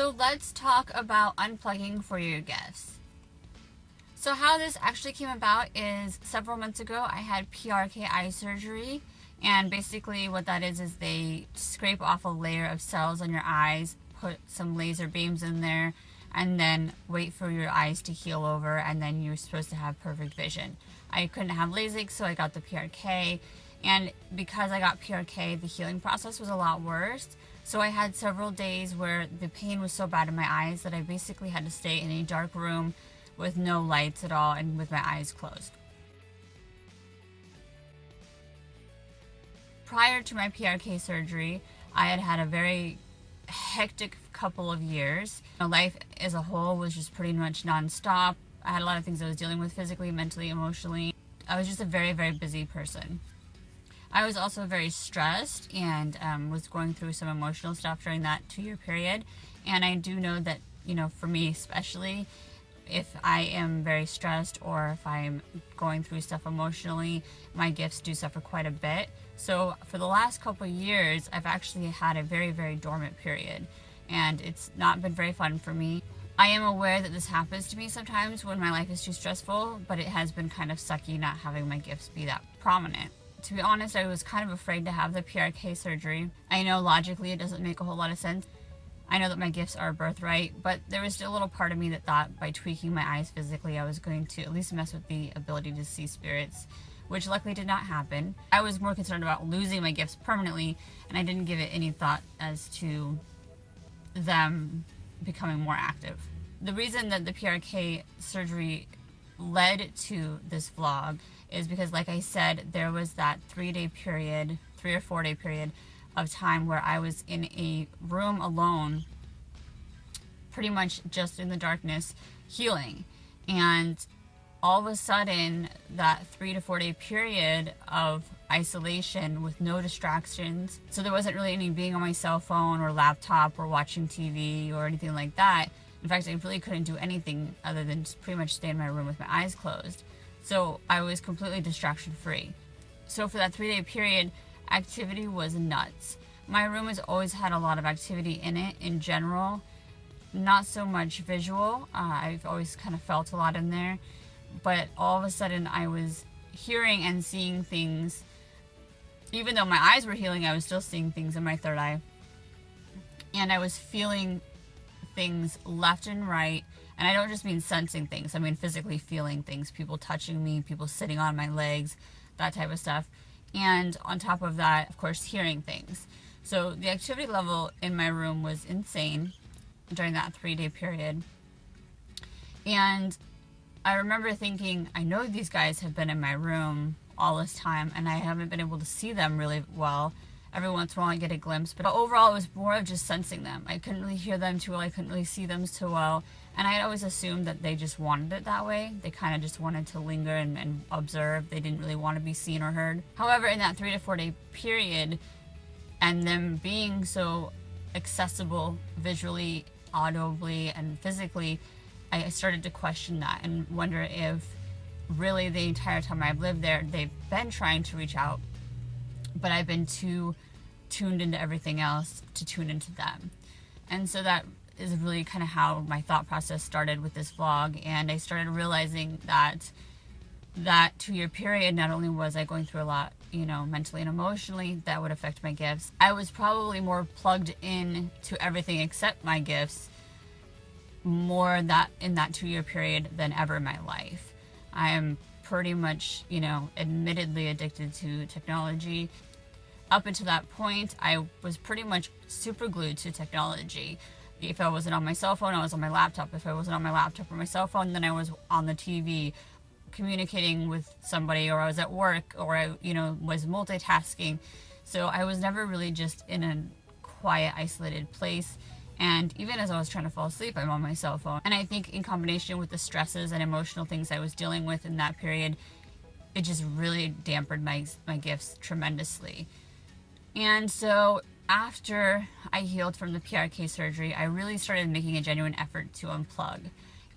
So let's talk about unplugging for your gifts. So how this actually came about is several months ago I had PRK eye surgery, and basically what that is they scrape off a layer of cells on your eyes, put some laser beams in there, and then wait for your eyes to heal over, and then you're supposed to have perfect vision. I couldn't have LASIK, so I got the PRK, and because I got PRK, the healing process was a lot worse. So I had several days where the pain was so bad in my eyes that I basically had to stay in a dark room with no lights at all and with my eyes closed. Prior to my PRK surgery, I had had a very hectic couple of years. My life as a whole was just pretty much non-stop. I had a lot of things I was dealing with physically, mentally, emotionally. I was just a very, very busy person. I was also very stressed and was going through some emotional stuff during that 2-year period. And I do know that, for me especially, if I am very stressed or if I'm going through stuff emotionally, my gifts do suffer quite a bit. So for the last couple of years, I've actually had a very, very dormant period, and it's not been very fun for me. I am aware that this happens to me sometimes when my life is too stressful, but it has been kind of sucky not having my gifts be that prominent. To be honest, I was kind of afraid to have the PRK surgery. I know logically it doesn't make a whole lot of sense. I know that my gifts are a birthright, but there was still a little part of me that thought by tweaking my eyes physically, I was going to at least mess with the ability to see spirits, which luckily did not happen. I was more concerned about losing my gifts permanently, and I didn't give it any thought as to them becoming more active. The reason that the PRK surgery led to this vlog is because, like I said, there was that 3 or 4 day period of time where I was in a room alone, pretty much just in the darkness, healing. And all of a sudden, that 3 to 4 day period of isolation with no distractions, so there wasn't really any being on my cell phone or laptop or watching TV or anything like that. In fact, I really couldn't do anything other than just pretty much stay in my room with my eyes closed. So I was completely distraction free. So for that 3 day period, activity was nuts. My room has always had a lot of activity in it in general, not so much visual. I've always kind of felt a lot in there, but all of a sudden I was hearing and seeing things. Even though my eyes were healing, I was still seeing things in my third eye, and I was feeling things left and right. And I don't just mean sensing things, I mean physically feeling things, people touching me, people sitting on my legs, that type of stuff. And on top of that, of course, hearing things. So the activity level in my room was insane during that 3 day period. And I remember thinking, I know these guys have been in my room all this time and I haven't been able to see them really well. Every once in a while I get a glimpse, but overall it was more of just sensing them. I couldn't really hear them too well, I couldn't really see them too well, and I had always assumed that they just wanted it that way. They kind of just wanted to linger and observe. They didn't really want to be seen or heard. However, in that 3 to 4 day period, and them being so accessible visually, audibly, and physically, I started to question that and wonder if really the entire time I've lived there, they've been trying to reach out, but I've been too tuned into everything else to tune into them. And so that is really kind of how my thought process started with this vlog. And I started realizing that 2 year period, not only was I going through a lot, mentally and emotionally, that would affect my gifts. I was probably more plugged in to everything except my gifts more in that 2 year period than ever in my life. I am pretty much, admittedly addicted to technology. Up until that point, I was pretty much super glued to technology. If I wasn't on my cell phone, I was on my laptop. If I wasn't on my laptop or my cell phone, then I was on the TV communicating with somebody, or I was at work, or I, was multitasking. So I was never really just in a quiet, isolated place. And even as I was trying to fall asleep, I'm on my cell phone. And I think in combination with the stresses and emotional things I was dealing with in that period, it just really dampened my gifts tremendously. And so after I healed from the PRK surgery, I really started making a genuine effort to unplug.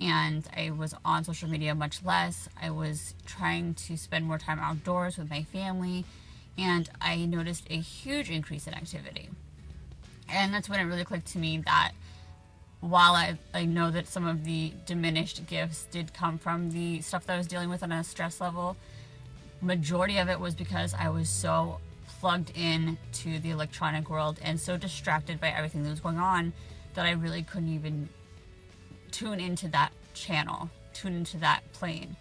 And I was on social media much less. I was trying to spend more time outdoors with my family. And I noticed a huge increase in activity. And that's when it really clicked to me that while I know that some of the diminished gifts did come from the stuff that I was dealing with on a stress level, majority of it was because I was so plugged in to the electronic world and so distracted by everything that was going on that I really couldn't even tune into that channel, tune into that plane.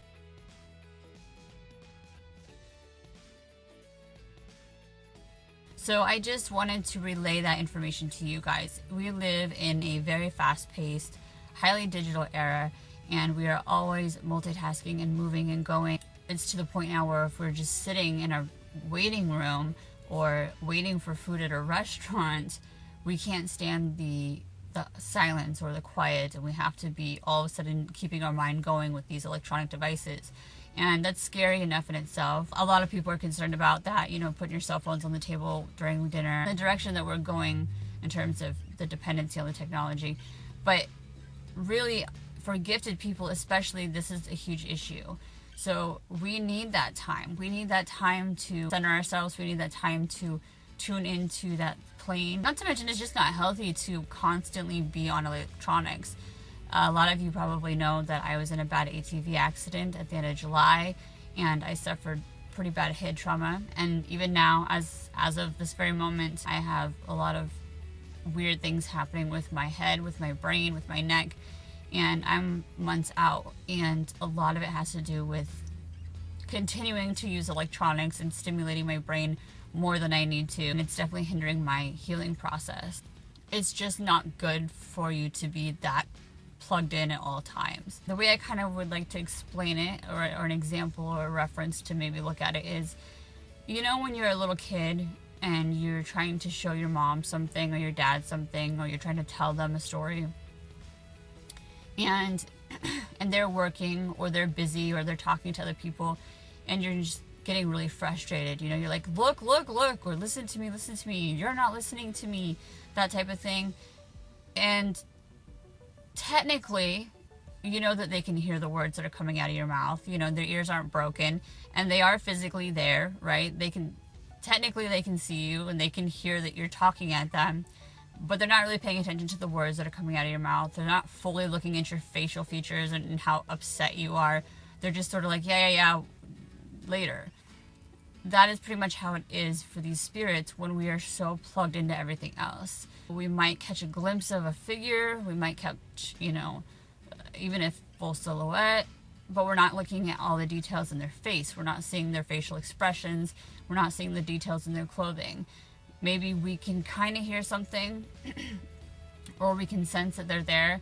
So I just wanted to relay that information to you guys. We live in a very fast-paced, highly digital era, and we are always multitasking and moving and going. It's to the point now where if we're just sitting in a waiting room or waiting for food at a restaurant, we can't stand the silence or the quiet, and we have to be all of a sudden keeping our mind going with these electronic devices. And that's scary enough in itself. A lot of people are concerned about that, you know, putting your cell phones on the table during dinner, the direction that we're going in terms of the dependency on the technology. But really, for gifted people especially, this is a huge issue. So we need that time. We need that time to center ourselves. We need that time to tune into that plane. Not to mention, it's just not healthy to constantly be on electronics. A lot of you probably know that I was in a bad ATV accident at the end of July, and I suffered pretty bad head trauma. And even now, as of this very moment, I have a lot of weird things happening with my head, with my brain, with my neck, and I'm months out. And a lot of it has to do with continuing to use electronics and stimulating my brain more than I need to. And it's definitely hindering my healing process. It's just not good for you to be that plugged in at all times. The way I kind of would like to explain it, or an example or a reference to maybe look at it is, you know, when you're a little kid and you're trying to show your mom something or your dad something, or you're trying to tell them a story, and they're working or they're busy or they're talking to other people, and you're just getting really frustrated. You know, you're like, look, or listen to me, you're not listening to me, that type of thing. And technically, you know that they can hear the words that are coming out of your mouth. You know, their ears aren't broken, and they are physically there, right? They can see you, and they can hear that you're talking at them, but they're not really paying attention to the words that are coming out of your mouth. They're not fully looking at your facial features and how upset you are. They're just sort of like, yeah, later. That is pretty much how it is for these spirits when we are so plugged into everything else. We might catch a glimpse of a figure, we might catch, you know, even if full silhouette, but we're not looking at all the details in their face. We're not seeing their facial expressions. We're not seeing the details in their clothing. Maybe we can kind of hear something or we can sense that they're there,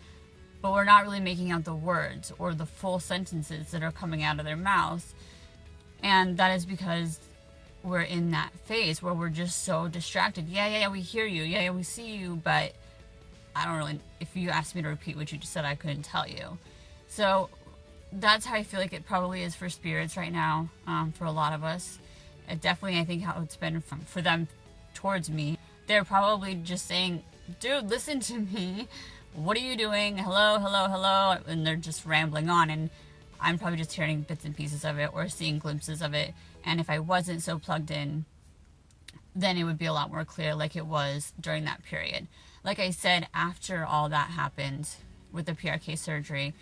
but we're not really making out the words or the full sentences that are coming out of their mouths. And that is because we're in that phase where we're just so distracted. Yeah, we hear you. Yeah, we see you, but I don't really, if you asked me to repeat what you just said, I couldn't tell you. So that's how I feel like it probably is for spirits right now, for a lot of us. It definitely, I think, how it's been for them towards me. They're probably just saying, dude, listen to me. What are you doing? Hello. And they're just rambling on, and I'm probably just hearing bits and pieces of it or seeing glimpses of it. And if I wasn't so plugged in, then it would be a lot more clear, like it was during that period. Like I said, after all that happened with the PRK surgery,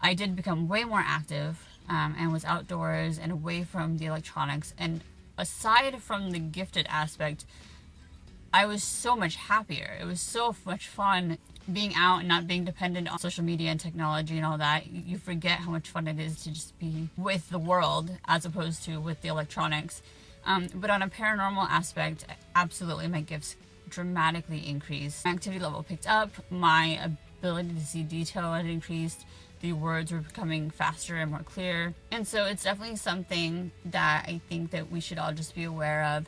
I did become way more active, and was outdoors and away from the electronics. And aside from the gifted aspect, I was so much happier. It was so much fun being out and not being dependent on social media and technology and all that. You forget how much fun it is to just be with the world as opposed to with the electronics. But on a paranormal aspect, absolutely, my gifts dramatically increased. My activity level picked up. My ability to see detail had increased. The words were becoming faster and more clear. And so it's definitely something that I think that we should all just be aware of.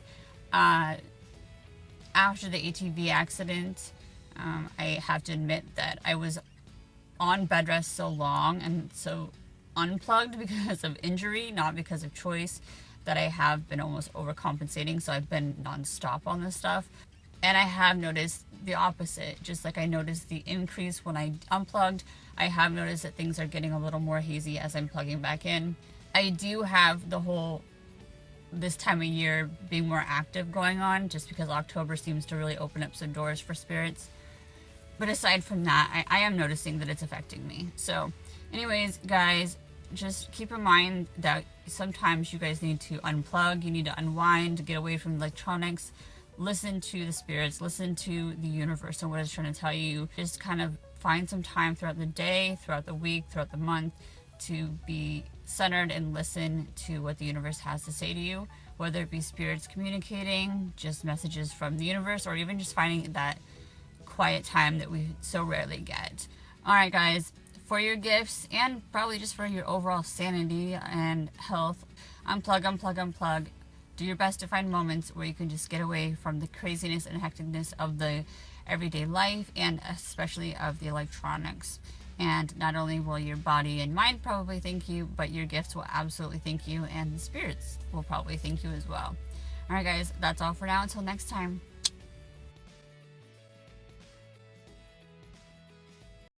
After the ATV accident, I have to admit that I was on bed rest so long and so unplugged because of injury, not because of choice, that I have been almost overcompensating. So I've been nonstop on this stuff. And I have noticed the opposite. Just like I noticed the increase when I unplugged, I have noticed that things are getting a little more hazy as I'm plugging back in. I do have the whole this time of year being more active going on, just because October seems to really open up some doors for spirits. But aside from that, I am noticing that it's affecting me. So anyways, guys, just keep in mind that sometimes you guys need to unplug, you need to unwind, get away from electronics, listen to the spirits, listen to the universe and what it's trying to tell you. Just kind of find some time throughout the day, throughout the week, throughout the month to be centered and listen to what the universe has to say to you, whether it be spirits communicating, just messages from the universe, or even just finding that quiet time that we so rarely get. Alright guys, for your gifts and probably just for your overall sanity and health, unplug, unplug, unplug. Do your best to find moments where you can just get away from the craziness and hecticness of the everyday life, and especially of the electronics. And not only will your body and mind probably thank you, but your gifts will absolutely thank you, and the spirits will probably thank you as well. Alright guys, that's all for now. Until next time.